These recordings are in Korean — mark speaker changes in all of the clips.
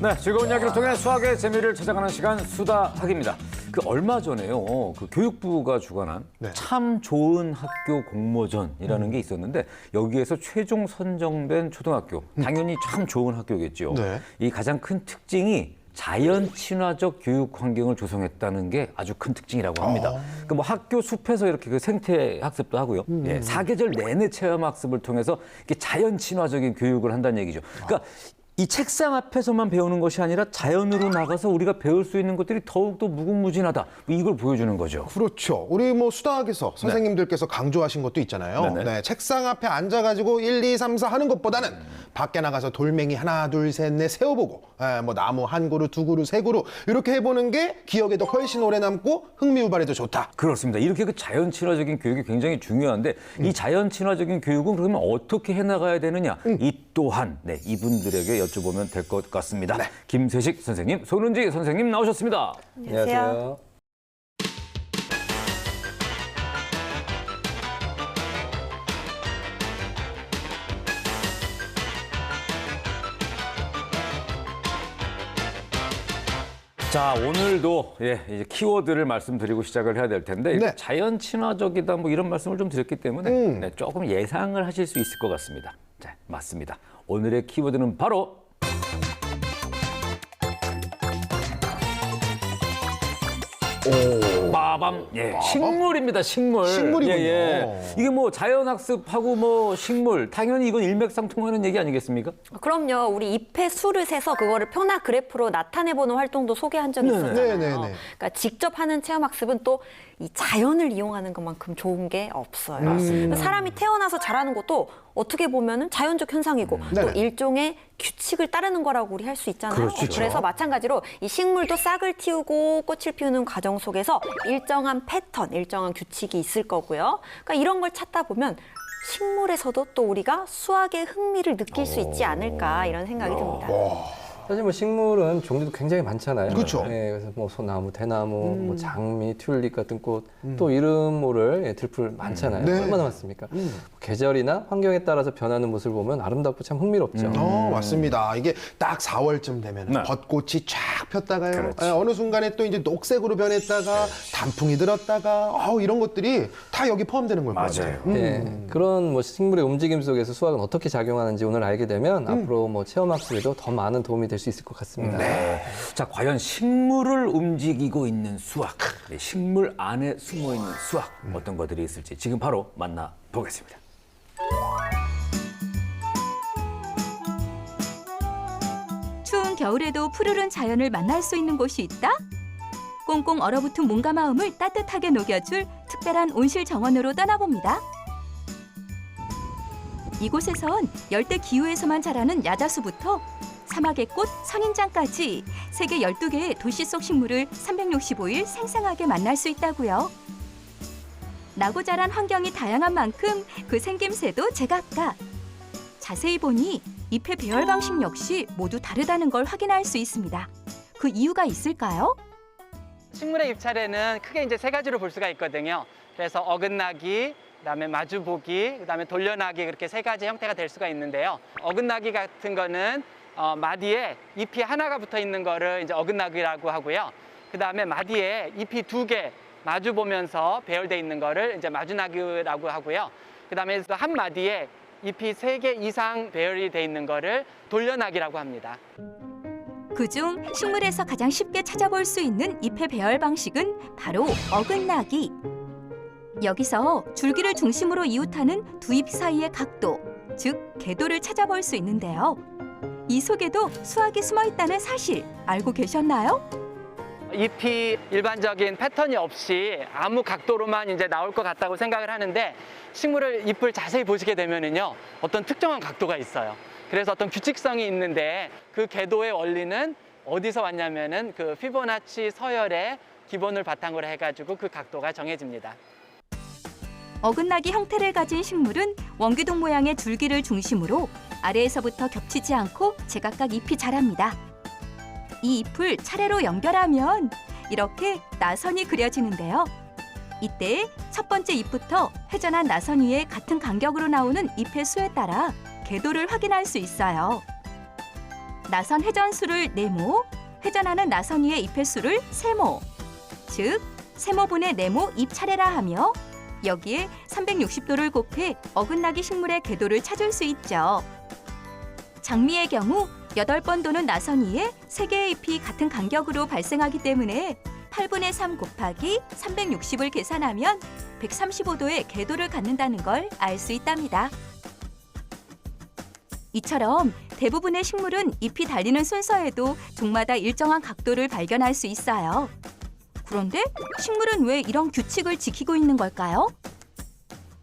Speaker 1: 네, 즐거운 이야기를 통해 수학의 재미를 찾아가는 시간 수다학입니다. 얼마 전에요, 교육부가 주관한 참 좋은 학교 공모전이라는 게 있었는데 여기에서 최종 선정된 초등학교, 당연히 참 좋은 학교겠죠.
Speaker 2: 네.
Speaker 1: 이 가장 큰 특징이 자연 친화적 교육 환경을 조성했다는 게 아주 큰 특징이라고 합니다. 그러니까 학교 숲에서 이렇게 생태 학습도 하고요. 예, 사계절 내내 체험 학습을 통해서 이렇게 자연 친화적인 교육을 한다는 얘기죠. 그러니까 이 책상 앞에서만 배우는 것이 아니라 자연으로 나가서 우리가 배울 수 있는 것들이 더욱더 무궁무진하다. 이걸 보여주는 거죠.
Speaker 2: 그렇죠. 우리 수다학에서 선생님들께서 강조하신 것도 있잖아요.
Speaker 1: 네네.
Speaker 2: 네, 책상 앞에 앉아가지고 1, 2, 3, 4 하는 것보다는 밖에 나가서 돌멩이 하나, 둘, 셋, 넷 세워보고 나무 한 그루, 두 그루, 세 그루 이렇게 해보는 게 기억에도 훨씬 오래 남고 흥미 유발에도 좋다.
Speaker 1: 그렇습니다. 이렇게 자연 친화적인 교육이 굉장히 중요한데 이 자연 친화적인 교육은 그러면 어떻게 해나가야 되느냐? 이 또한 이분들에게 여쭤보면 될 것 같습니다.
Speaker 2: 네.
Speaker 1: 김세식 선생님, 손은지 선생님 나오셨습니다.
Speaker 3: 안녕하세요.
Speaker 1: 자, 오늘도 이제 키워드를 말씀드리고 시작을 해야 될 텐데
Speaker 2: 네.
Speaker 1: 자연 친화적이다 이런 말씀을 좀 드렸기 때문에 조금 예상을 하실 수 있을 것 같습니다. 자, 맞습니다. 오늘의 키워드는 바로 빠밤, 식물입니다. 식물.
Speaker 2: 식물이군요.
Speaker 1: 이게 자연학습하고 식물, 당연히 이건 일맥상통하는 얘기 아니겠습니까?
Speaker 3: 그럼요. 우리 잎의 수를 세서 그거를 표나 그래프로 나타내보는 활동도 소개한 적이 있었잖아요.
Speaker 2: 네네네.
Speaker 3: 그러니까 직접 하는 체험학습은 또 이 자연을 이용하는 것만큼 좋은 게 없어요.
Speaker 1: 맞습니다.
Speaker 3: 사람이 태어나서 자라는 것도 어떻게 보면은 자연적 현상이고 또
Speaker 2: 네네.
Speaker 3: 일종의 규칙을 따르는 거라고 우리 할 수 있잖아요.
Speaker 1: 그렇죠.
Speaker 3: 그래서 마찬가지로 이 식물도 싹을 틔우고 꽃을 피우는 과정 속에서 일정한 패턴, 일정한 규칙이 있을 거고요. 그러니까 이런 걸 찾다 보면 식물에서도 또 우리가 수학의 흥미를 느낄 수 있지 않을까 이런 생각이 듭니다.
Speaker 4: 사실 식물은 종류도 굉장히 많잖아요.
Speaker 2: 그렇죠.
Speaker 4: 그래서 소나무, 대나무, 장미, 튤립 같은 꽃, 또 이름 모를 들풀 많잖아요.
Speaker 2: 네.
Speaker 4: 얼마나 많습니까? 계절이나 환경에 따라서 변하는 모습을 보면 아름답고 참 흥미롭죠.
Speaker 2: 맞습니다. 이게 딱 4월쯤 되면
Speaker 1: 네.
Speaker 2: 벚꽃이 쫙 폈다가요.
Speaker 1: 그렇지.
Speaker 2: 어느 순간에 또 이제 녹색으로 변했다가 단풍이 들었다가 이런 것들이 다 여기 포함되는 걸
Speaker 1: 맞아요.
Speaker 4: 네, 그런 식물의 움직임 속에서 수학은 어떻게 작용하는지 오늘 알게 되면 앞으로 체험학습에도 더 많은 도움이 될 수 있을 것 같습니다.
Speaker 1: 네. 자, 과연 식물을 움직이고 있는 수학, 식물 안에 숨어 있는 수학, 어떤 것들이 있을지 지금 바로 만나보겠습니다.
Speaker 5: 추운 겨울에도 푸르른 자연을 만날 수 있는 곳이 있다? 꽁꽁 얼어붙은 몸과 마음을 따뜻하게 녹여줄 특별한 온실 정원으로 떠나봅니다. 이곳에선 열대 기후에서만 자라는 야자수부터 사막의 꽃, 선인장까지 세계 12개의 도시 속 식물을 365일 생생하게 만날 수 있다고요. 나고 자란 환경이 다양한 만큼 그 생김새도 제각각. 자세히 보니 잎의 배열 방식 역시 모두 다르다는 걸 확인할 수 있습니다. 그 이유가 있을까요?
Speaker 6: 식물의 입차례는 크게 이제 세 가지로 볼 수가 있거든요. 그래서 어긋나기, 그다음에 마주보기, 그다음에 돌려나기 그렇게 세 가지 형태가 될 수가 있는데요. 어긋나기 같은 거는 마디에 잎이 하나가 붙어 있는 거를 이제 어긋나기라고 하고요. 그다음에 마디에 잎이 두 개 마주 보면서 배열돼 있는 거를 이제 마주나기라고 하고요. 그다음에 또 한 마디에 잎이 세 개 이상 배열이 돼 있는 거를 돌려나기라고 합니다.
Speaker 5: 그중 식물에서 가장 쉽게 찾아볼 수 있는 잎의 배열 방식은 바로 어긋나기. 여기서 줄기를 중심으로 이웃하는 두 잎 사이의 각도, 즉 궤도를 찾아볼 수 있는데요. 이 속에도 수학이 숨어 있다는 사실 알고 계셨나요?
Speaker 6: 잎이 일반적인 패턴이 없이 아무 각도로만 이제 나올 것 같다고 생각을 하는데 식물을 잎을 자세히 보시게 되면은요 어떤 특정한 각도가 있어요. 그래서 어떤 규칙성이 있는데 그 궤도의 원리는 어디서 왔냐면은 그 피보나치 서열의 기본을 바탕으로 해가지고 그 각도가 정해집니다.
Speaker 5: 어긋나기 형태를 가진 식물은 원기둥 모양의 줄기를 중심으로 아래에서부터 겹치지 않고 제각각 잎이 자랍니다. 이 잎을 차례로 연결하면 이렇게 나선이 그려지는데요. 이때 첫 번째 잎부터 회전한 나선 위에 같은 간격으로 나오는 잎의 수에 따라 궤도를 확인할 수 있어요. 나선 회전수를 네모, 회전하는 나선 위의 잎의 수를 세모, 즉 세모분의 네모 잎차례라 하며 여기에 360도를 곱해 어긋나기 식물의 궤도를 찾을 수 있죠. 장미의 경우 8번 도는 나선 위에 3개의 잎이 같은 간격으로 발생하기 때문에 8분의 3 곱하기 360을 계산하면 135도의 궤도를 갖는다는 걸 알 수 있답니다. 이처럼 대부분의 식물은 잎이 달리는 순서에도 종마다 일정한 각도를 발견할 수 있어요. 그런데 식물은 왜 이런 규칙을 지키고 있는 걸까요?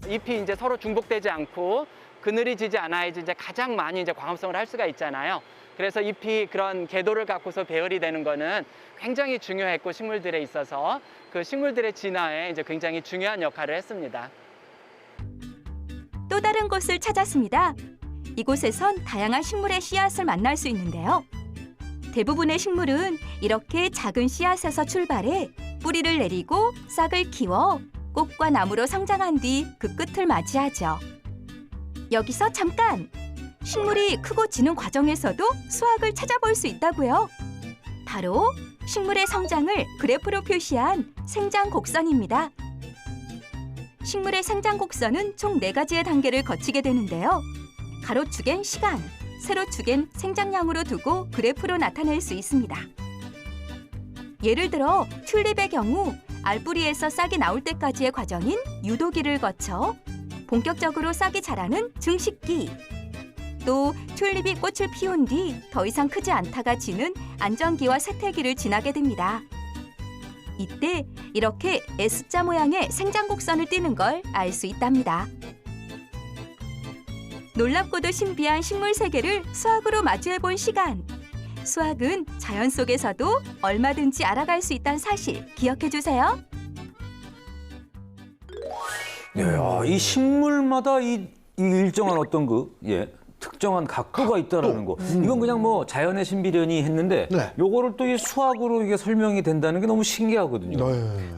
Speaker 6: 잎이 이제 서로 중복되지 않고 그늘이 지지 않아야지 이제 가장 많이 이제 광합성을 할 수가 있잖아요. 그래서 잎이 그런 궤도를 갖고서 배열이 되는 거는 굉장히 중요했고 식물들에 있어서 그 식물들의 진화에 이제 굉장히 중요한 역할을 했습니다.
Speaker 5: 또 다른 곳을 찾았습니다. 이곳에선 다양한 식물의 씨앗을 만날 수 있는데요. 대부분의 식물은 이렇게 작은 씨앗에서 출발해 뿌리를 내리고 싹을 키워 꽃과 나무로 성장한 뒤 그 끝을 맞이하죠. 여기서 잠깐! 식물이 크고 지는 과정에서도 수확을 찾아볼 수 있다고요. 바로 식물의 성장을 그래프로 표시한 생장 곡선입니다. 식물의 생장 곡선은 총 4가지의 단계를 거치게 되는데요. 가로축엔 시간, 세로축엔 생장량으로 두고 그래프로 나타낼 수 있습니다. 예를 들어 튤립의 경우 알뿌리에서 싹이 나올 때까지의 과정인 유도기를 거쳐 본격적으로 싹이 자라는 증식기, 또 튤립이 꽃을 피운 뒤 더 이상 크지 않다가 지는 안정기와 쇠퇴기를 지나게 됩니다. 이때 이렇게 S자 모양의 생장곡선을 띠는 걸 알 수 있답니다. 놀랍고도 신비한 식물 세계를 수학으로 마주해본 시간. 수학은 자연 속에서도 얼마든지 알아갈 수 있다는 사실 기억해주세요.
Speaker 1: 이 식물마다 이 일정한 어떤 특정한 각도가 있다라는 거. 이건 그냥 뭐 자연의 신비련이 했는데
Speaker 2: 네.
Speaker 1: 요거를 또 이 수학으로 이게 설명이 된다는 게 너무 신기하거든요.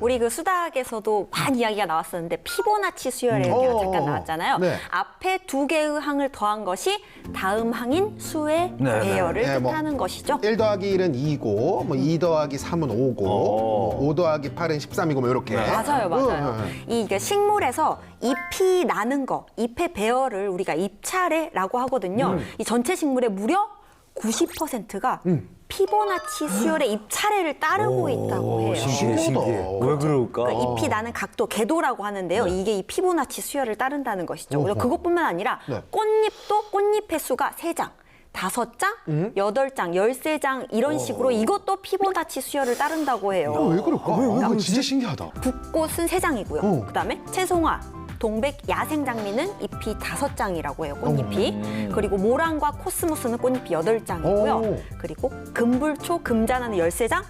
Speaker 3: 우리 그 수학에서도 많은 이야기가 나왔었는데 피보나치 수열 얘기가 잠깐 나왔잖아요.
Speaker 2: 네.
Speaker 3: 앞에 2개의 항을 더한 것이 다음 항인 수의
Speaker 1: 네,
Speaker 3: 배열을
Speaker 2: 네, 뭐
Speaker 3: 뜻하는 것이죠.
Speaker 2: 1 더하기 1은 2고, 뭐 2 더하기 3은 5고, 뭐 5 더하기 8은 13이고, 뭐 이렇게.
Speaker 3: 맞아요. 이 식물에서 잎이 나는 거, 잎의 배열을 우리가 잎차례라고 하거든요. 이 전체 식물의 무려 90%가 피보나치 수열의 잎차례를 따르고 있다고 해요.
Speaker 1: 신기해. 왜 그럴까?
Speaker 3: 그러니까 잎이 나는 각도, 궤도라고 하는데요. 이게 이 피보나치 수열을 따른다는 것이죠. 그리고 그것뿐만 아니라
Speaker 2: 네.
Speaker 3: 꽃잎도 꽃잎의 수가 3장. 5장, 8장, 13장 이런 식으로 이것도 피보나치 수열을 따른다고 해요.
Speaker 2: 왜 그럴까? 이거 진짜 신기하다.
Speaker 3: 붓꽃은 3장이고요. 그다음에 채송화, 동백, 야생장미는 잎이 5장이라고 해요, 꽃잎이. 그리고 모란과 코스모스는 꽃잎이 8장이고요. 그리고 금불초, 금자나는 13장,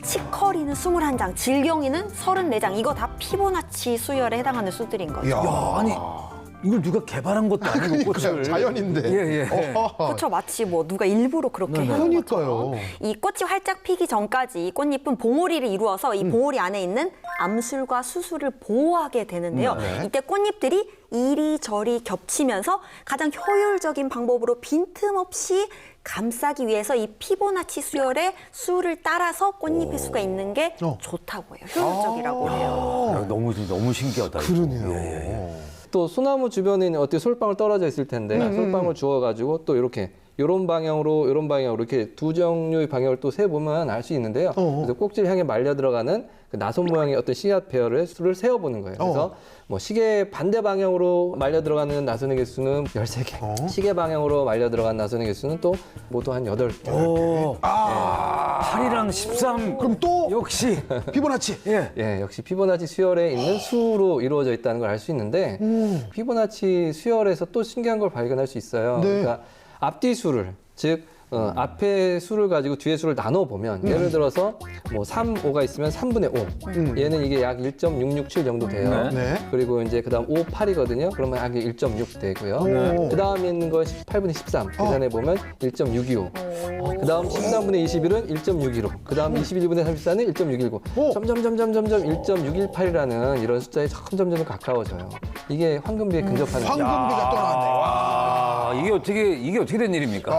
Speaker 3: 치커리는 21장, 질경이는 34장. 이거 다 피보나치 수열에 해당하는 수들인 거죠.
Speaker 2: 이야,
Speaker 1: 아니 이걸 누가 개발한 것도 아니고 꽃을.
Speaker 2: 자연인데.
Speaker 1: 예.
Speaker 3: 그렇죠. 마치 뭐 누가 일부러 그렇게 해놓은 것처럼.
Speaker 2: 그러니까요.
Speaker 3: 이 꽃이 활짝 피기 전까지 이 꽃잎은 봉오리를 이루어서 이 봉오리 안에 있는 암술과 수술을 보호하게 되는데요. 이때 꽃잎들이 이리저리 겹치면서 가장 효율적인 방법으로 빈틈없이 감싸기 위해서 이 피보나치 수열의 수를 따라서 꽃잎의 수가 있는 게 좋다고 해요. 효율적이라고 해요.
Speaker 1: 너무 신기하다. 이거.
Speaker 2: 그러네요.
Speaker 4: 또 소나무 주변에 있는 어떻게 솔방울 떨어져 있을 텐데 솔방울 주워가지고 또 이렇게 이런 방향으로 이렇게 2종류의 방향을 또 세보면 알 수 있는데요. 그래서 꼭지를 향해 말려 들어가는 그 나선 모양의 어떤 씨앗 배열을 수를 세어보는 거예요. 그래서 뭐 시계 반대 방향으로 말려 들어가는 나선의 개수는 13개, 시계 방향으로 말려 들어가는 나선의 개수는 또 모두 한 8개.
Speaker 1: 8이랑 13.
Speaker 2: 그럼 또
Speaker 1: 역시.
Speaker 2: 피보나치.
Speaker 4: 예, 역시 피보나치 수열에 있는 수로 이루어져 있다는 걸 알 수 있는데 피보나치 수열에서 또 신기한 걸 발견할 수 있어요.
Speaker 2: 네.
Speaker 4: 그러니까 앞뒤 수를, 즉 앞에 수를 가지고 뒤에 수를 나눠 보면 예를 들어서 뭐 3, 5가 있으면 3분의 5. 얘는 이게 약 1.667 정도 돼요.
Speaker 2: 네.
Speaker 4: 그리고 이제 그다음 5, 8이거든요. 그러면 약 1.6 되고요. 그다음에 있는 거 8분의 13. 계산해 보면 1.625. 그다음 13분의 21은 1.615. 그다음 21분의 34는 1.619. 점점 1.618이라는 이런 숫자에 점점 가까워져요. 이게 황금비에 근접하는 거죠.
Speaker 2: 황금비가 또 나왔네. 와.
Speaker 1: 이게 어떻게 된 일입니까?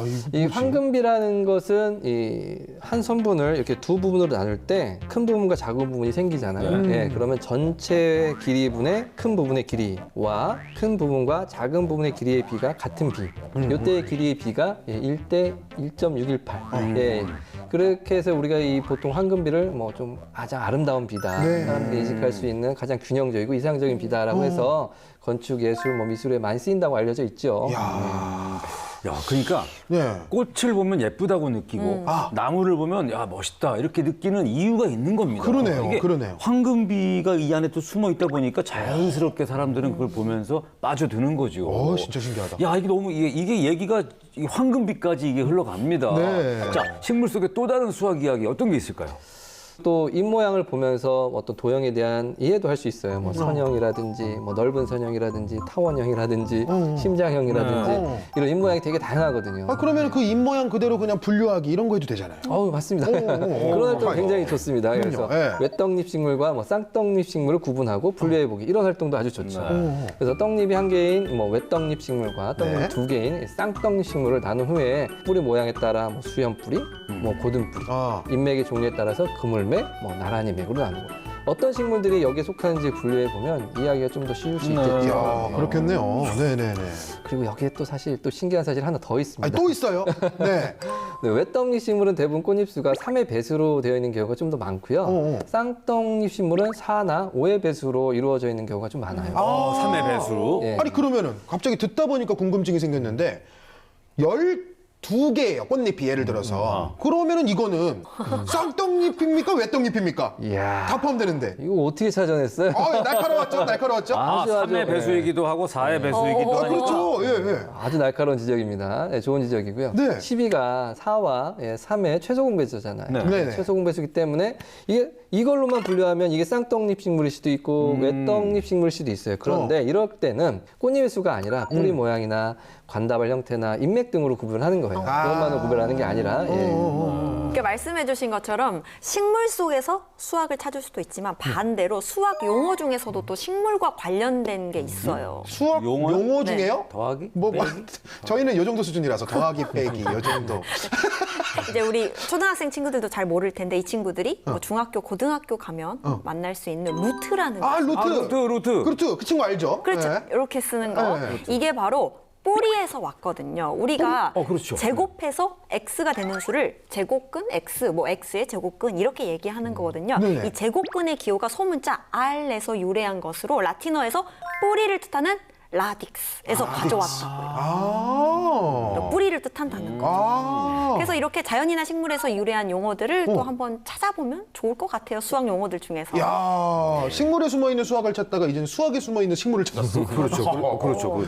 Speaker 2: 이거
Speaker 4: 이 황금비라는 것은 이 한 선분을 이렇게 두 부분으로 나눌 때 큰 부분과 작은 부분이 생기잖아요. 예, 그러면 전체 길이분의 큰 부분의 길이와 큰 부분과 작은 부분의 길이의 비가 같은 비. 이때의 길이의 비가 1대 1.618. 예. 그렇게 해서 우리가 이 보통 황금비를 뭐 좀 가장 아름다운 비다.
Speaker 2: 네.
Speaker 4: 사람들이 인식할 수 있는 가장 균형적이고 이상적인 비다라고 해서 건축, 예술, 뭐 미술에 많이 쓰인다고 알려져 있죠.
Speaker 1: 야, 그러니까
Speaker 2: 네.
Speaker 1: 꽃을 보면 예쁘다고 느끼고 나무를 보면 야 멋있다 이렇게 느끼는 이유가 있는 겁니다.
Speaker 2: 그러네요,
Speaker 1: 이게
Speaker 2: 그러네요.
Speaker 1: 황금비가 이 안에 또 숨어 있다 보니까 자연스럽게 사람들은 그걸 보면서 빠져드는 거죠.
Speaker 2: 진짜 신기하다.
Speaker 1: 야, 이게 너무 이게 얘기가 이 황금비까지 이게 흘러갑니다.
Speaker 2: 네.
Speaker 1: 자, 식물 속에 또 다른 수학 이야기 어떤 게 있을까요?
Speaker 4: 또 잎 모양을 보면서 어떤 도형에 대한 이해도 할 수 있어요. 뭐 선형이라든지, 뭐 넓은 선형이라든지, 타원형이라든지, 심장형이라든지 이런 잎 모양이 되게 다양하거든요.
Speaker 2: 그러면 그 입 모양 그대로 그냥 분류하기 이런 거 해도 되잖아요.
Speaker 4: 맞습니다. 그런 활동 굉장히 좋습니다. 그래서
Speaker 2: 예.
Speaker 4: 외떡잎 식물과 뭐 쌍떡잎 식물을 구분하고 분류해 보기 이런 활동도 아주 좋죠. 그래서 떡잎이 한 개인 뭐 외떡잎 식물과 떡잎
Speaker 2: 네.
Speaker 4: 두 개인 쌍떡잎 식물을 나눈 후에 뿌리 모양에 따라 뭐 수염 뿌리, 뭐 고든 뿌리, 잎맥의 종류에 따라서 그물맥, 뭐 나란히 맥으로 나누고 어떤 식물들이 여기에 속하는지 분류해 보면 이야기가 좀 더 쉬울 수 있겠죠.
Speaker 2: 이야, 그렇겠네요. 네네네.
Speaker 4: 그리고 여기에 또 사실 또 신기한 사실 하나 더 있습니다.
Speaker 2: 아니, 또 있어요? 네.
Speaker 4: 네, 외떡잎 식물은 대부분 꽃잎수가 3의 배수로 되어 있는 경우가 좀 더 많고요. 쌍떡잎 식물은 4나 5의 배수로 이루어져 있는 경우가 좀 많아요.
Speaker 1: 3의 배수.
Speaker 4: 예.
Speaker 2: 아니, 그러면은 갑자기 듣다 보니까 궁금증이 생겼는데 12개예요, 꽃잎이 예를 들어서. 그러면은 이거는 쌍떡잎입니까? 외떡잎입니까?
Speaker 4: 이야.
Speaker 2: 다 포함되는데.
Speaker 4: 이거 어떻게 찾아냈어요?
Speaker 2: 날카로웠죠? 날카로웠죠?
Speaker 4: 아주
Speaker 1: 3의 배수이기도 하고 4의 배수이기도 하니까.
Speaker 2: 그렇죠. 예, 예.
Speaker 4: 아주 날카로운 지적입니다. 네, 좋은 지적이고요.
Speaker 2: 네.
Speaker 4: 12가 4와 3의 최소 공배수잖아요.
Speaker 1: 네.
Speaker 2: 네네.
Speaker 4: 최소 공배수기 때문에 이걸로만 분류하면 이게 쌍떡잎 식물일 수도 있고 외떡잎 식물일 수도 있어요. 그런데 이럴 때는 꽃잎의 수가 아니라 뿌리 모양이나 관다발 형태나 잎맥 등으로 구분하는 거예요. 그것만으로 구별하는 게 아니라
Speaker 3: 이렇게 말씀해주신 것처럼 식물 속에서 수학을 찾을 수도 있지만 반대로 수학 용어 중에서도 또 식물과 관련된 게 있어요.
Speaker 2: 수학
Speaker 1: 용어요?
Speaker 2: 용어
Speaker 3: 네.
Speaker 2: 중에요?
Speaker 1: 더하기?
Speaker 2: 뭐, 저희는 요 정도 수준이라서 더하기 빼기 요 정도.
Speaker 3: 이제 우리 초등학생 친구들도 잘 모를 텐데 이 친구들이 뭐 중학교, 고등학교 가면 만날 수 있는 루트라는 거.
Speaker 1: 루트.
Speaker 2: 그렇죠. 그 친구 알죠?
Speaker 3: 그렇죠.
Speaker 2: 네.
Speaker 3: 이렇게 쓰는 거.
Speaker 2: 네.
Speaker 3: 이게 바로 뿌리에서 왔거든요. 우리가
Speaker 1: 그렇죠.
Speaker 3: 제곱해서 x가 되는 수를 제곱근 x, 뭐 x의 제곱근 이렇게 얘기하는 거거든요.
Speaker 2: 네네.
Speaker 3: 이 제곱근의 기호가 소문자 r에서 유래한 것으로 라틴어에서 뿌리를 뜻하는 라딕스에서 가져왔다고요. 뿌리를 뜻한다는 거죠. 그래서 이렇게 자연이나 식물에서 유래한 용어들을 또 한번 찾아보면 좋을 것 같아요. 수학 용어들 중에서.
Speaker 2: 야, 식물에 숨어 있는 수학을 찾다가 이제는 수학에 숨어 있는 식물을 찾았어.
Speaker 1: 그렇죠.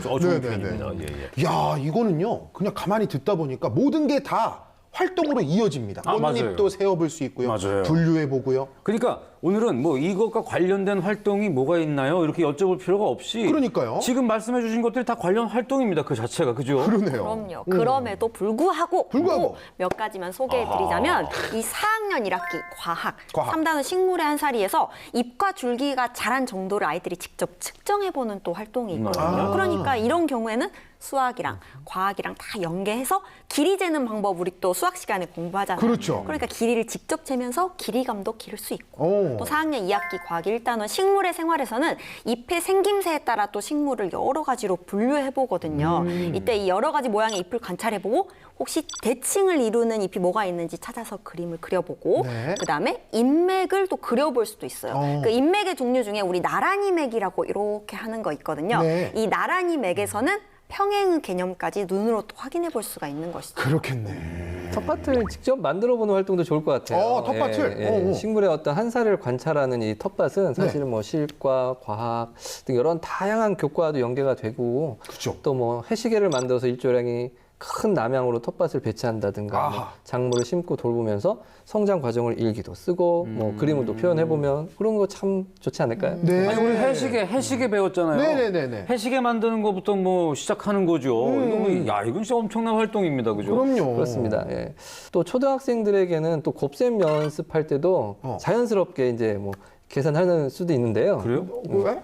Speaker 1: 좋은
Speaker 2: 네네네.
Speaker 1: 표현입니다. 예.
Speaker 2: 야, 이거는요. 그냥 가만히 듣다 보니까 모든 게 다 활동으로 이어집니다. 꽃잎도 세어볼 수 있고요.
Speaker 1: 맞아요.
Speaker 2: 분류해 보고요.
Speaker 1: 그러니까 오늘은 뭐 이것과 관련된 활동이 뭐가 있나요? 이렇게 여쭤볼 필요가 없이
Speaker 2: 그러니까요.
Speaker 1: 지금 말씀해 주신 것들이 다 관련 활동입니다. 그 자체가. 그죠?
Speaker 2: 그러네요.
Speaker 3: 그럼요. 그럼에도 불구하고
Speaker 2: 불구하고.
Speaker 3: 몇 가지만 소개해드리자면 이 4학년 1학기 과학.
Speaker 2: 과학.
Speaker 3: 3단원 식물의 한 살이에서 잎과 줄기가 자란 정도를 아이들이 직접 측정해보는 또 활동이 있거든요. 그러니까 이런 경우에는 수학이랑 과학이랑 다 연계해서 길이 재는 방법 우리 또 수학 시간에 공부하잖아요.
Speaker 2: 그렇죠.
Speaker 3: 그러니까 길이를 직접 재면서 길이감도 기를 수 있고 또 4학년 2학기 과학 1단원 식물의 생활에서는 잎의 생김새에 따라 또 식물을 여러 가지로 분류해 보거든요. 이때 이 여러 가지 모양의 잎을 관찰해 보고 혹시 대칭을 이루는 잎이 뭐가 있는지 찾아서 그림을 그려보고
Speaker 2: 네.
Speaker 3: 그다음에 잎맥을 또 그려볼 수도 있어요. 그 잎맥의 종류 중에 우리 나란히 맥이라고 이렇게 하는 거 있거든요.
Speaker 2: 네.
Speaker 3: 이 나란히 맥에서는 평행의 개념까지 눈으로 또 확인해 볼 수가 있는 것이죠.
Speaker 2: 그렇겠네.
Speaker 4: 텃밭을 직접 만들어보는 활동도 좋을 것 같아요.
Speaker 2: 텃밭을?
Speaker 4: 식물의 어떤 한 살을 관찰하는 이 텃밭은 사실은 뭐 실과, 과학 등 이런 다양한 교과도 연계가 되고
Speaker 2: 그죠.
Speaker 4: 또 뭐 해시계를 만들어서 일조량이 큰 남양으로 텃밭을 배치한다든가 뭐 작물을 심고 돌보면서 성장 과정을 일기도 쓰고 뭐 그림을 또 표현해보면 그런 거 참 좋지 않을까요?
Speaker 2: 네.
Speaker 1: 아니 우리 해시계 배웠잖아요.
Speaker 2: 네네네네.
Speaker 1: 해시계 만드는 것부터 뭐 시작하는 거죠. 이거 뭐, 야, 이건 진짜 엄청난 활동입니다. 그죠?
Speaker 2: 그럼요.
Speaker 4: 그렇습니다. 예. 또 초등학생들에게는 또 곱셈 연습할 때도 자연스럽게 이제 뭐 계산하는 수도 있는데요.
Speaker 1: 그래요?
Speaker 2: 왜?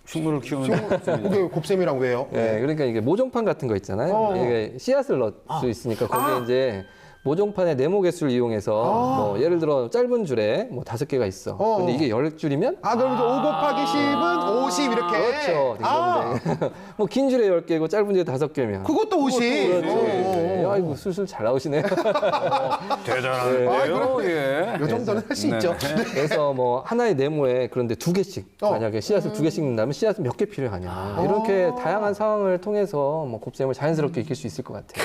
Speaker 1: 식물을 키우는
Speaker 2: 그게 곱셈이랑 왜요?
Speaker 4: 네, 그러니까 이게 모종판 같은 거 있잖아요. 이게 씨앗을 넣을 수 있으니까 거기에 이제 모종판의 네모 개수를 이용해서 뭐 예를 들어 짧은 줄에 뭐 5개가 있어. 근데 이게 10줄이면
Speaker 2: 그럼 이제 5 곱하기 10은 50 이렇게.
Speaker 4: 그렇죠. 뭐 긴 줄에 10개고 짧은 줄에 5개면
Speaker 2: 그것도 50.
Speaker 4: 그렇죠. 야, 이거 술술 잘 나오시네요.
Speaker 1: 대단한데요. 예.
Speaker 2: 요 정도는 할 수 있죠.
Speaker 4: 그래서 뭐 하나의 네모에 그런데 2개씩 만약에 씨앗을 2개씩 넣는다면 씨앗은 몇 개 필요하냐. 이렇게 다양한 상황을 통해서 뭐 곱셈을 자연스럽게 익힐 수 있을 것 같아요.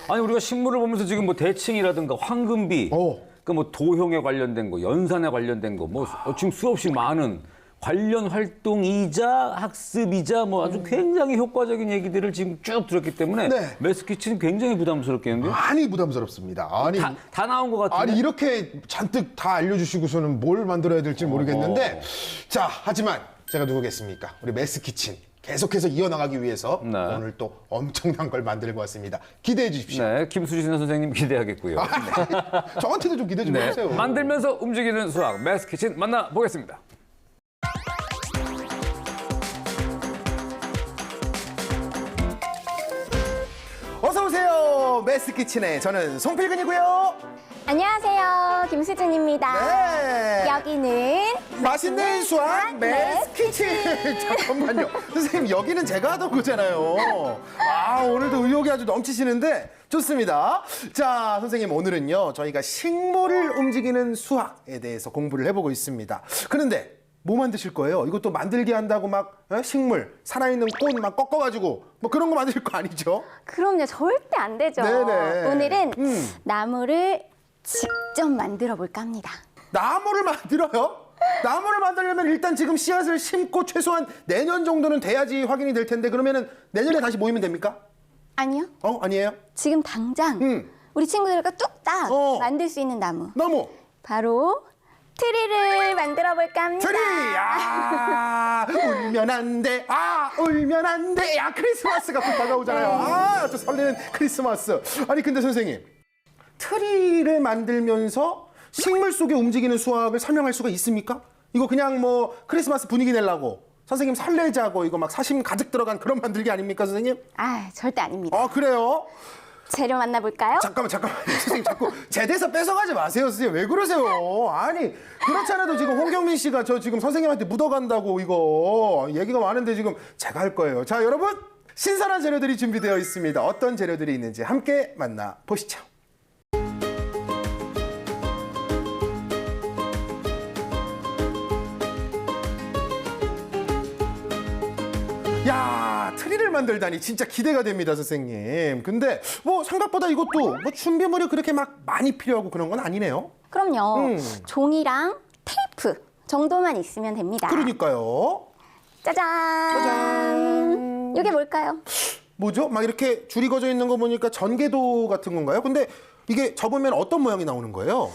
Speaker 1: 아니 우리가 식물을 보면서 지금 뭐 대칭이라든가 황금비, 그 뭐 도형에 관련된 거, 연산에 관련된 거, 뭐 지금 수없이 많은 관련 활동이자 학습이자 뭐 아주 굉장히 효과적인 얘기들을 지금 쭉 들었기 때문에
Speaker 2: 네.
Speaker 1: 메스키치는 굉장히 부담스럽겠는데요?
Speaker 2: 많이 부담스럽습니다. 아니,
Speaker 1: 다 나온 것 같은데.
Speaker 2: 아니 이렇게 잔뜩 다 알려주시고서는 뭘 만들어야 될지 모르겠는데 자 하지만 제가 누구겠습니까? 우리 메스키친 계속해서 이어나가기 위해서
Speaker 1: 네.
Speaker 2: 오늘 또 엄청난 걸 만들고 왔습니다. 기대해 주십시오.
Speaker 1: 네, 김수진 선생님 기대하겠고요.
Speaker 2: 저한테도 좀 기대 좀
Speaker 1: 네,
Speaker 2: 해주세요.
Speaker 1: 만들면서 움직이는 수학 메스키친 만나보겠습니다.
Speaker 2: 어서 오세요. 메스키친의 저는 송필근이고요.
Speaker 7: 안녕하세요. 김수진입니다.
Speaker 2: 네.
Speaker 7: 여기는
Speaker 2: 맛있는 수학 메스키친. 잠깐만요. 선생님 여기는 제가 하던 거잖아요. 오늘도 의욕이 아주 넘치시는데 좋습니다. 자 선생님 오늘은요 저희가 식물을 움직이는 수학에 대해서 공부를 해보고 있습니다. 그런데 뭐 만드실 거예요? 이것도 만들게 한다고 막 식물 살아있는 꽃 막 꺾어가지고 뭐 그런 거 만들 거 아니죠?
Speaker 7: 그럼요. 절대 안 되죠.
Speaker 2: 네네.
Speaker 7: 오늘은 나무를 직접 만들어 볼까 합니다.
Speaker 2: 나무를 만들어요? 나무를 만들려면 일단 지금 씨앗을 심고 최소한 내년 정도는 돼야지 확인이 될 텐데 그러면은 내년에 다시 모이면 됩니까?
Speaker 7: 아니요.
Speaker 2: 아니에요?
Speaker 7: 지금 당장 우리 친구들과 뚝딱 만들 수 있는 나무.
Speaker 2: 나무!
Speaker 7: 바로 트리를 만들어 볼까 합니다.
Speaker 2: 트리! 울면 안 돼. 울면 안 돼. 크리스마스가 곧 다가오잖아요. 또 설레는 크리스마스. 아니 근데 선생님 트리를 만들면서 식물 속에 움직이는 수학을 설명할 수가 있습니까? 이거 그냥 뭐 크리스마스 분위기 내려고 선생님 설레자고 이거 막 사심 가득 들어간 그런 만들기 아닙니까 선생님?
Speaker 7: 절대 아닙니다.
Speaker 2: 그래요?
Speaker 7: 재료 만나볼까요?
Speaker 2: 잠깐만 선생님 자꾸 제 대사 뺏어가지 마세요 선생님. 왜 그러세요? 아니 그렇지 않아도 지금 홍경민 씨가 저 지금 선생님한테 묻어간다고 이거 얘기가 많은데 지금 제가 할 거예요. 자 여러분 신선한 재료들이 준비되어 있습니다. 어떤 재료들이 있는지 함께 만나보시죠. 야 트리를 만들다니 진짜 기대가 됩니다 선생님. 근데 뭐 생각보다 이것도 뭐 준비물이 그렇게 막 많이 필요하고 그런 건 아니네요.
Speaker 7: 그럼요. 종이랑 테이프 정도만 있으면 됩니다.
Speaker 2: 그러니까요.
Speaker 7: 짜잔. 이게 뭘까요?
Speaker 2: 뭐죠? 막 이렇게 줄이 거져 있는 거 보니까 전개도 같은 건가요? 근데 이게 접으면 어떤 모양이 나오는 거예요?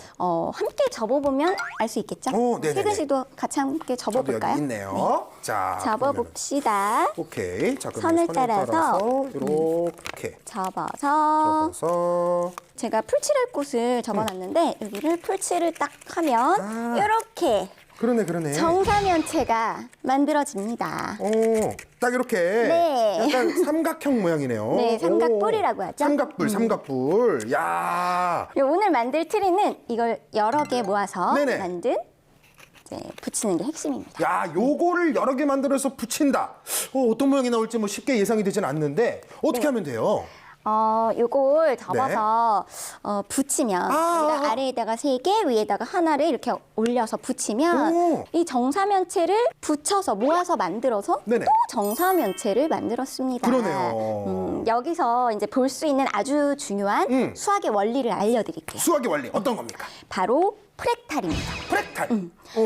Speaker 7: 함께 접어보면 알 수 있겠죠?
Speaker 2: 네네네.
Speaker 7: 세근 씨도 같이 함께
Speaker 2: 저도
Speaker 7: 접어볼까요?
Speaker 2: 여기 있네요. 자,
Speaker 7: 접어봅시다.
Speaker 2: 오케이. 자, 그러면
Speaker 7: 선을 따라서
Speaker 2: 이렇게
Speaker 7: 접어서 제가 풀칠할 곳을 접어놨는데 여기를 풀칠을 딱 하면 이렇게
Speaker 2: 그러네.
Speaker 7: 정사면체가 만들어집니다.
Speaker 2: 딱 이렇게
Speaker 7: 네.
Speaker 2: 약간 삼각형 모양이네요.
Speaker 7: 네, 삼각뿔이라고 하죠.
Speaker 2: 삼각뿔. 야.
Speaker 7: 오늘 만들 트리는 이걸 여러 개 모아서
Speaker 2: 네네.
Speaker 7: 만든 이제 붙이는 게 핵심입니다.
Speaker 2: 야, 요거를 여러 개 만들어서 붙인다. 어떤 모양이 나올지 뭐 쉽게 예상이 되진 않는데 어떻게 하면 돼요?
Speaker 7: 요걸 접어서 붙이면 우리가 아래에다가 3개, 위에다가 하나를 이렇게 올려서 붙이면 이 정사면체를 붙여서 모아서 만들어서
Speaker 2: 네네.
Speaker 7: 또 정사면체를 만들었습니다.
Speaker 2: 그러네요.
Speaker 7: 여기서 이제 볼 수 있는 아주 중요한 수학의 원리를 알려드릴게요.
Speaker 2: 수학의 원리 어떤 겁니까?
Speaker 7: 바로 프랙탈입니다.
Speaker 2: 프랙탈.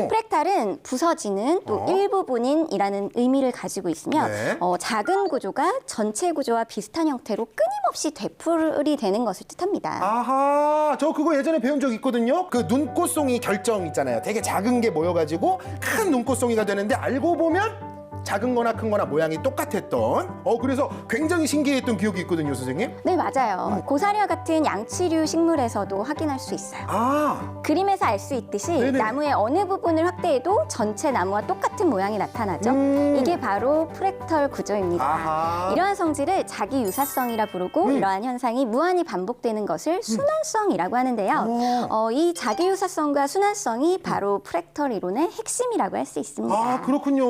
Speaker 7: 프랙탈은 부서지는 또 일부분인이라는 의미를 가지고 있으면
Speaker 2: 네.
Speaker 7: 작은 구조가 전체 구조와 비슷한 형태로 끊임없이 되풀이 되는 것을 뜻합니다.
Speaker 2: 아하, 저 그거 예전에 배운 적 있거든요. 그 눈꽃송이 결정 있잖아요. 되게 작은 게 모여가지고 큰 눈꽃송이가 되는데 알고 보면 작은 거나 큰 거나 모양이 똑같았던 그래서 굉장히 신기했던 기억이 있거든요, 선생님.
Speaker 7: 네, 맞아요. 고사리와 같은 양치류 식물에서도 확인할 수 있어요.
Speaker 2: 아,
Speaker 7: 그림에서 알 수 있듯이
Speaker 2: 네네.
Speaker 7: 나무의 어느 부분을 확대해도 전체 나무와 똑같은 모양이 나타나죠. 이게 바로 프랙털 구조입니다.
Speaker 2: 아하.
Speaker 7: 이러한 성질을 자기 유사성이라 부르고 이러한 현상이 무한히 반복되는 것을 순환성이라고 하는데요. 이 자기 유사성과 순환성이 바로 프랙털 이론의 핵심이라고 할 수 있습니다.
Speaker 2: 아, 그렇군요.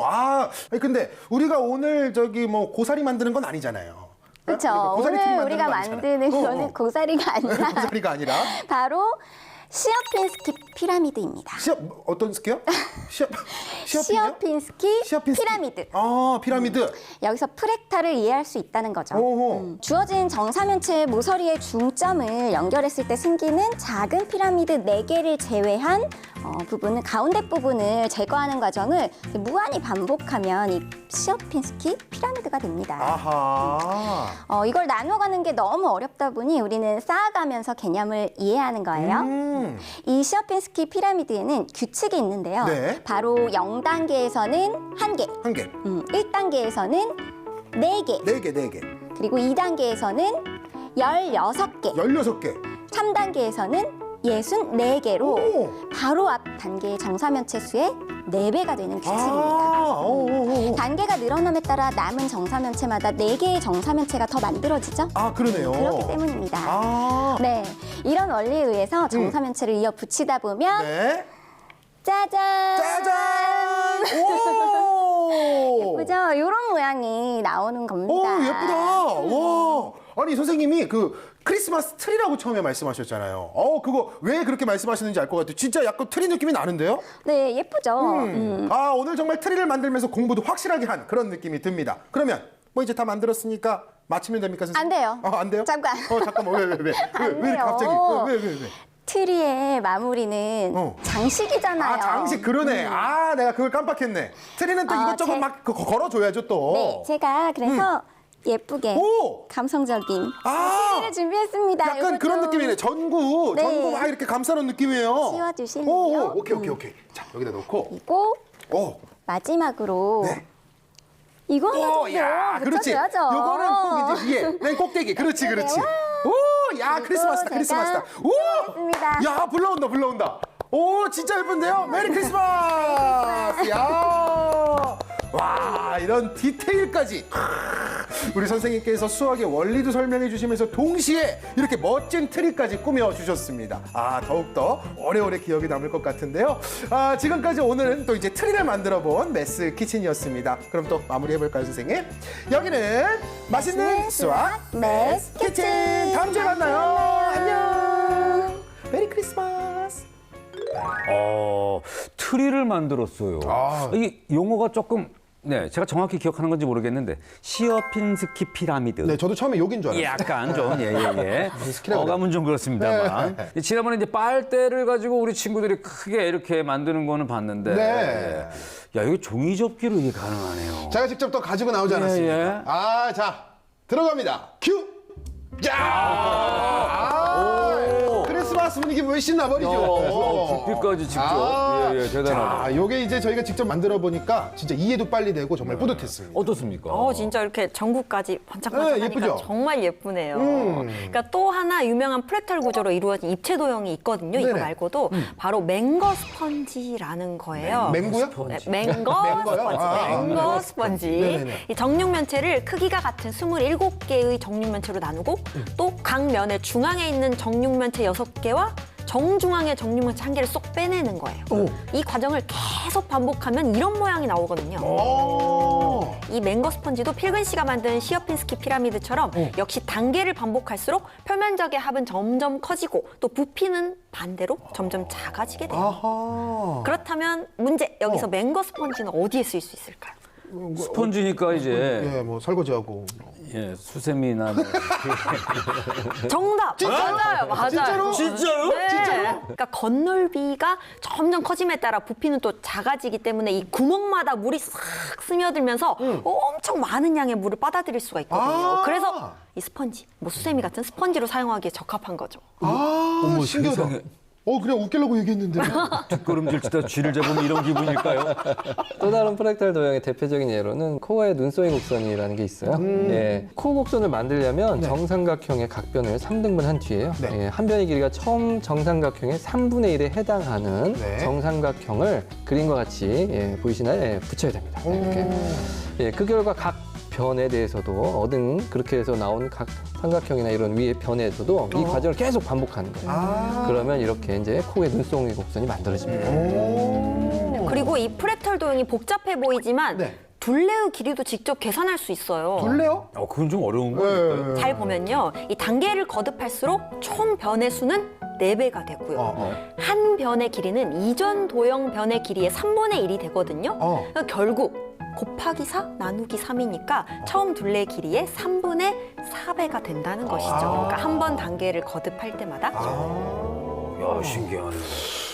Speaker 2: 아니, 근데 우리가 오늘 뭐 고사리 만드는 건 아니잖아요.
Speaker 7: 그렇죠.
Speaker 2: 고사리 틀
Speaker 7: 오늘 우리가
Speaker 2: 거 아니잖아요.
Speaker 7: 만드는 거는 고사리가 아니라
Speaker 2: 고사리가 아니라
Speaker 7: 바로 시어핀스키 피라미드입니다.
Speaker 2: 어떤 스키요?
Speaker 7: 시어핀스키 피라미드.
Speaker 2: 아, 피라미드.
Speaker 7: 여기서 프랙탈을 이해할 수 있다는 거죠.
Speaker 2: 오호.
Speaker 7: 주어진 정사면체의 모서리의 중점을 연결했을 때 생기는 작은 피라미드 4개를 제외한 부분은 가운데 부분을 제거하는 과정을 무한히 반복하면 이 시어핀스키 피라미드가 됩니다.
Speaker 2: 아하.
Speaker 7: 이걸 나눠가는 게 너무 어렵다 보니 우리는 쌓아가면서 개념을 이해하는 거예요. 이 시어핀스키 피라미드에는 규칙이 있는데요.
Speaker 2: 네.
Speaker 7: 바로 0단계에서는 1개,
Speaker 2: 한 개.
Speaker 7: 1단계에서는 4개,
Speaker 2: 네 개.
Speaker 7: 그리고 2단계에서는 16개,
Speaker 2: 16개.
Speaker 7: 3단계에서는 64개로
Speaker 2: 오.
Speaker 7: 바로 앞 단계의 정사면체 수의 4배가 되는 규칙입니다.
Speaker 2: 아,
Speaker 7: 단계가 늘어남에 따라 남은 정사면체마다 4개의 정사면체가 더 만들어지죠?
Speaker 2: 아, 그러네요.
Speaker 7: 그렇기 때문입니다.
Speaker 2: 아.
Speaker 7: 네, 이런 원리에 의해서 정사면체를 이어 붙이다 보면
Speaker 2: 네.
Speaker 7: 짜잔!
Speaker 2: 짜잔! 오!
Speaker 7: 예쁘죠? 이런 모양이 나오는 겁니다.
Speaker 2: 오, 예쁘다. 와. 아니, 선생님이 크리스마스 트리라고 처음에 말씀하셨잖아요. 그거 왜 그렇게 말씀하시는지 알 것 같아요. 진짜 약간 트리 느낌이 나는데요?
Speaker 7: 네, 예쁘죠?
Speaker 2: 아, 오늘 정말 트리를 만들면서 공부도 확실하게 한 그런 느낌이 듭니다. 그러면 이제 다 만들었으니까 마치면 됩니까, 선생님?
Speaker 7: 안 돼요.
Speaker 2: 안 돼요?
Speaker 7: 잠깐.
Speaker 2: 잠깐만. 왜?
Speaker 7: 안
Speaker 2: 왜 이렇게
Speaker 7: 돼요.
Speaker 2: 갑자기? 왜?
Speaker 7: 트리의 마무리는 장식이잖아요.
Speaker 2: 아, 장식 그러네. 아, 내가 그걸 깜빡했네. 트리는 또 이것저것 막 걸어줘야죠, 또.
Speaker 7: 네, 제가 그래서 예쁘게
Speaker 2: 오!
Speaker 7: 감성적인
Speaker 2: 아!
Speaker 7: 트리를 준비했습니다.
Speaker 2: 약간
Speaker 7: 요거
Speaker 2: 그런
Speaker 7: 좀
Speaker 2: 느낌이네. 전구
Speaker 7: 네.
Speaker 2: 막 이렇게 감싸놓은 느낌이에요.
Speaker 7: 씌워주실래요?
Speaker 2: 오, 오케이. 자, 여기다 놓고.
Speaker 7: 그리고
Speaker 2: 오,
Speaker 7: 마지막으로
Speaker 2: 네.
Speaker 7: 이거 하나
Speaker 2: 오,
Speaker 7: 정도
Speaker 2: 야, 그렇지.
Speaker 7: 붙여줘야죠.
Speaker 2: 요거는 꼭 이제 위에, 맨 꼭대기. 그렇지.
Speaker 7: 와.
Speaker 2: 오, 야,
Speaker 7: 그리고
Speaker 2: 크리스마스다. 오,
Speaker 7: 준비했습니다.
Speaker 2: 야, 불러온다. 오, 진짜 예쁜데요? 메리 크리스마스! 야! 와, 이런 디테일까지. 우리 선생님께서 수학의 원리도 설명해 주시면서 동시에 이렇게 멋진 트리까지 꾸며주셨습니다. 아, 더욱더 오래오래 기억이 남을 것 같은데요. 아, 지금까지 오늘은 또 이제 트리를 만들어 본 메스 키친이었습니다. 그럼 또 마무리해볼까요, 선생님? 여기는 맛있는 수학 메스 키친. 다음 주에 만나요. 안녕. 메리 크리스마스.
Speaker 1: 트리를 만들었어요.
Speaker 2: 아.
Speaker 1: 이 용어가 조금 제가 정확히 기억하는 건지 모르겠는데 시어핀스키 피라미드.
Speaker 2: 네, 저도 처음에 욕인 줄 알았어요.
Speaker 1: 약간 좀 예.
Speaker 2: 스키라고
Speaker 1: 어감은 좀 그렇습니다만. 지난번에 이제 빨대를 가지고 우리 친구들이 크게 이렇게 만드는 거는 봤는데
Speaker 2: 네.
Speaker 1: 야, 이거 종이 접기로 이게 가능하네요.
Speaker 2: 제가 직접 또 가지고 나오지 않았습니까?
Speaker 1: 예.
Speaker 2: 아, 자, 들어갑니다. 큐! 크리스마스 분위기 훨씬 나버리죠.
Speaker 1: 불빛까지 직접. 예, 대단하다.
Speaker 2: 자, 요게 이제 저희가 직접 만들어 보니까 진짜 이해도 빨리 되고 정말 뿌듯했습니다.
Speaker 1: 어떻습니까?
Speaker 3: 진짜 이렇게 전구까지
Speaker 2: 네,
Speaker 3: 번쩍번쩍하니까
Speaker 2: 예쁘죠?
Speaker 3: 정말 예쁘네요. 그러니까 또 하나 유명한 프랙탈 구조로 이루어진 입체 도형이 있거든요. 이거
Speaker 2: 네네.
Speaker 3: 말고도 바로 맹거 스펀지라는 거예요.
Speaker 2: 맹구요?
Speaker 3: 네, 맹거
Speaker 2: 맹거요?
Speaker 3: 스펀지.
Speaker 2: 아,
Speaker 3: 맹거 스펀지.
Speaker 2: 네네네.
Speaker 3: 이 정육면체를 크기가 같은 27개의 정육면체로 나누고 또 각 면의 중앙에 있는 정육면체 6개와 정중앙의 정육면체 1개를 쏙 빼내는 거예요. 이 과정을 계속 반복하면 이런 모양이 나오거든요. 이 맹거 스펀지도 필근 씨가 만든 시어핀스키 피라미드처럼 역시 단계를 반복할수록 표면적의 합은 점점 커지고 또 부피는 반대로 점점 작아지게 돼요.
Speaker 2: 아하.
Speaker 3: 그렇다면 문제, 여기서 맹거 스펀지는 어디에 쓰일 수 있을까요?
Speaker 1: 스펀지니까 이제
Speaker 2: 예, 뭐 설거지하고.
Speaker 1: 수세미나 뭐.
Speaker 3: 정답! 맞아요, 맞아요.
Speaker 2: 진짜로?
Speaker 1: 진짜요?
Speaker 3: 네. 그러니까 건널비가 점점 커짐에 따라 부피는 또 작아지기 때문에 이 구멍마다 물이 싹 스며들면서 엄청 많은 양의 물을 빨아들일 수가 있거든요.
Speaker 2: 아.
Speaker 3: 그래서 이 스펀지, 뭐 수세미 같은 스펀지로 사용하기에 적합한 거죠.
Speaker 2: 아,
Speaker 1: 어머,
Speaker 2: 신기하다.
Speaker 1: 세상에.
Speaker 2: 그냥 웃기려고 얘기했는데.
Speaker 1: 뒷걸음질 치다 쥐를 잡으면 이런 기분일까요?
Speaker 4: 또 다른 프랙탈 도형의 대표적인 예로는 코어의 눈송이 곡선이라는 게 있어요. 예, 코 곡선을 만들려면
Speaker 2: 네.
Speaker 4: 정삼각형의 각변을 3등분 한 뒤에요.
Speaker 2: 네.
Speaker 4: 예, 한 변의 길이가 처음 정삼각형의 3분의 1에 해당하는
Speaker 2: 네.
Speaker 4: 정삼각형을 그림과 같이 보이시나요? 붙여야 됩니다. 이렇게. 예, 그 결과 각 변에 대해서도 얻은 그렇게 해서 나온 각 삼각형이나 이런 위의 변에서도 이 과정을 계속 반복하는 거예요. 그러면 이렇게 이제 코의 눈송이 곡선이 만들어집니다.
Speaker 3: 그리고 이 프랙탈 도형이 복잡해 보이지만
Speaker 2: 네.
Speaker 3: 둘레의 길이도 직접 계산할 수 있어요.
Speaker 2: 둘래요?
Speaker 1: 그건 좀 어려운 거니까요.
Speaker 3: 잘 보면요. 이 단계를 거듭할수록 총 변의 수는 4배가 되고요. 한 변의 길이는 이전 도형 변의 길이의 3분의 1이 되거든요. 그러니까 결국 곱하기 4 나누기 3이니까 처음 둘레 길이의 3분의 4배가 된다는 것이죠. 그러니까 한 번 단계를 거듭할 때마다.
Speaker 1: 야, 신기하네.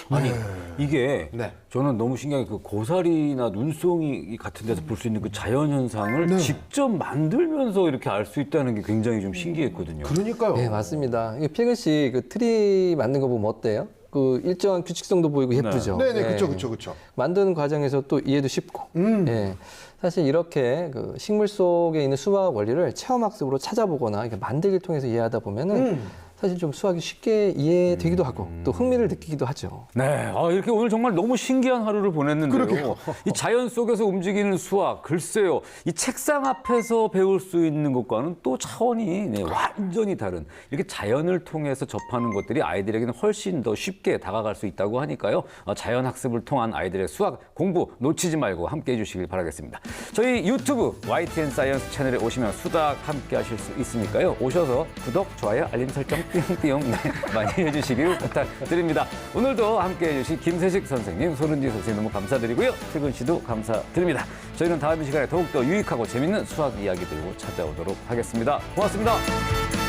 Speaker 1: 아니, 이게
Speaker 2: 네.
Speaker 1: 저는 너무 신기한 게 그 고사리나 눈송이 같은 데서 볼 수 있는 그 자연 현상을
Speaker 2: 네.
Speaker 1: 직접 만들면서 이렇게 알 수 있다는 게 굉장히 좀 신기했거든요.
Speaker 2: 그러니까요.
Speaker 4: 네, 맞습니다. 이게 피그 씨 그 트리 만든 거 보면 어때요? 그 일정한 규칙성도 보이고 예쁘죠.
Speaker 2: 네네,
Speaker 4: 예.
Speaker 2: 그쵸.
Speaker 4: 만드는 과정에서 또 이해도 쉽고. 예. 사실 이렇게 그 식물 속에 있는 수학 원리를 체험학습으로 찾아보거나 이렇게 만들기를 통해서 이해하다 보면은 사실 좀 수학이 쉽게 이해되기도 하고 또 흥미를 느끼기도 하죠.
Speaker 1: 네, 이렇게 오늘 정말 너무 신기한 하루를 보냈는데요. 이 자연 속에서 움직이는 수학, 글쎄요. 이 책상 앞에서 배울 수 있는 것과는 또 차원이 완전히 다른 이렇게 자연을 통해서 접하는 것들이 아이들에게는 훨씬 더 쉽게 다가갈 수 있다고 하니까요. 자연 학습을 통한 아이들의 수학 공부 놓치지 말고 함께 해주시길 바라겠습니다. 저희 유튜브 YTN 사이언스 채널에 오시면 수학 함께 하실 수 있으니까요. 오셔서 구독, 좋아요, 알림 설정 띠용띠용 많이 해주시길 부탁드립니다. 오늘도 함께 해주신 김세식 선생님, 소른지 선생님 너무 감사드리고요. 태근 씨도 감사드립니다. 저희는 다음 시간에 더욱더 유익하고 재밌는 수학 이야기 들고 찾아오도록 하겠습니다. 고맙습니다.